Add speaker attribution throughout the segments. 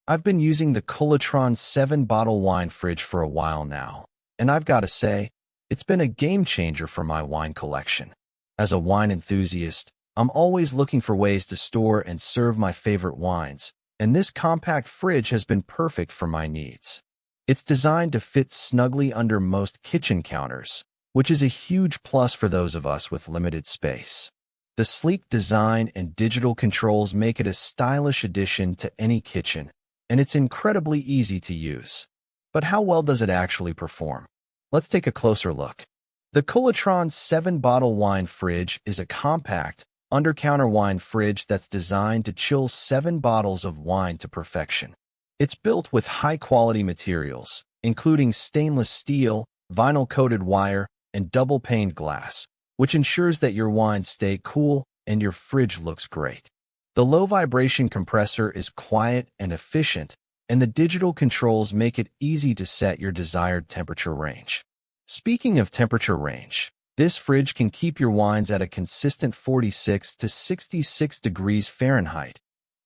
Speaker 1: I've been using the Koolatron 7-bottle wine fridge for a while now, and I've got to say, it's been a game changer for my wine collection. As a wine enthusiast, I'm always looking for ways to store and serve my favorite wines, and this compact fridge has been perfect for my needs. It's designed to fit snugly under most kitchen counters, which is a huge plus for those of us with limited space. The sleek design and digital controls make it a stylish addition to any kitchen, and it's incredibly easy to use. But how well does it actually perform? Let's take a closer look. The Koolatron 7-bottle wine fridge is a compact, under-counter wine fridge that's designed to chill 7 bottles of wine to perfection. It's built with high-quality materials, including stainless steel, vinyl-coated wire, and double-paned glass, which ensures that your wines stay cool and your fridge looks great. The low-vibration compressor is quiet and efficient, and the digital controls make it easy to set your desired temperature range. Speaking of temperature range, this fridge can keep your wines at a consistent 46 to 66 degrees Fahrenheit,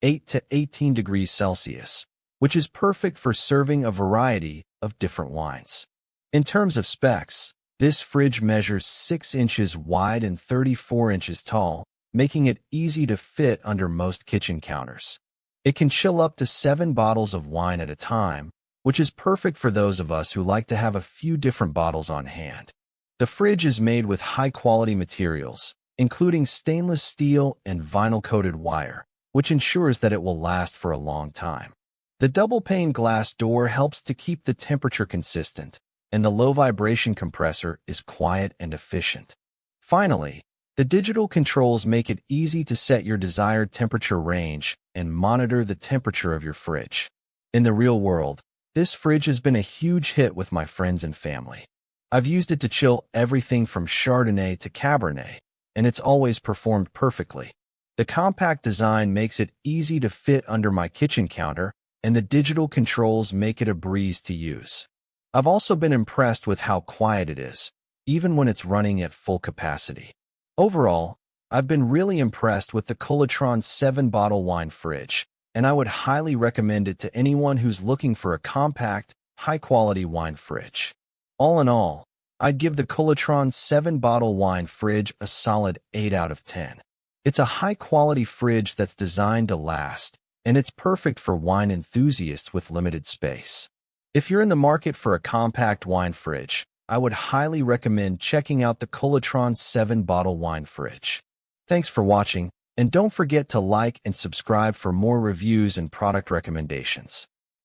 Speaker 1: 8 to 18 degrees Celsius, which is perfect for serving a variety of different wines. In terms of specs, this fridge measures 6 inches wide and 34 inches tall, making it easy to fit under most kitchen counters. It can chill up to 7 bottles of wine at a time, which is perfect for those of us who like to have a few different bottles on hand. The fridge is made with high-quality materials, including stainless steel and vinyl-coated wire, which ensures that it will last for a long time. The double-pane glass door helps to keep the temperature consistent, and the low-vibration compressor is quiet and efficient. Finally, the digital controls make it easy to set your desired temperature range and monitor the temperature of your fridge. In the real world, this fridge has been a huge hit with my friends and family. I've used it to chill everything from Chardonnay to Cabernet, and it's always performed perfectly. The compact design makes it easy to fit under my kitchen counter, and the digital controls make it a breeze to use. I've also been impressed with how quiet it is, even when it's running at full capacity. Overall, I've been really impressed with the Koolatron 7-bottle wine fridge, and I would highly recommend it to anyone who's looking for a compact, high-quality wine fridge. All in all, I'd give the Koolatron 7-bottle wine fridge a solid 8 out of 10. It's a high-quality fridge that's designed to last, and it's perfect for wine enthusiasts with limited space. If you're in the market for a compact wine fridge, I would highly recommend checking out the Koolatron 7-bottle wine fridge. Thanks for watching, and don't forget to like and subscribe for more reviews and product recommendations.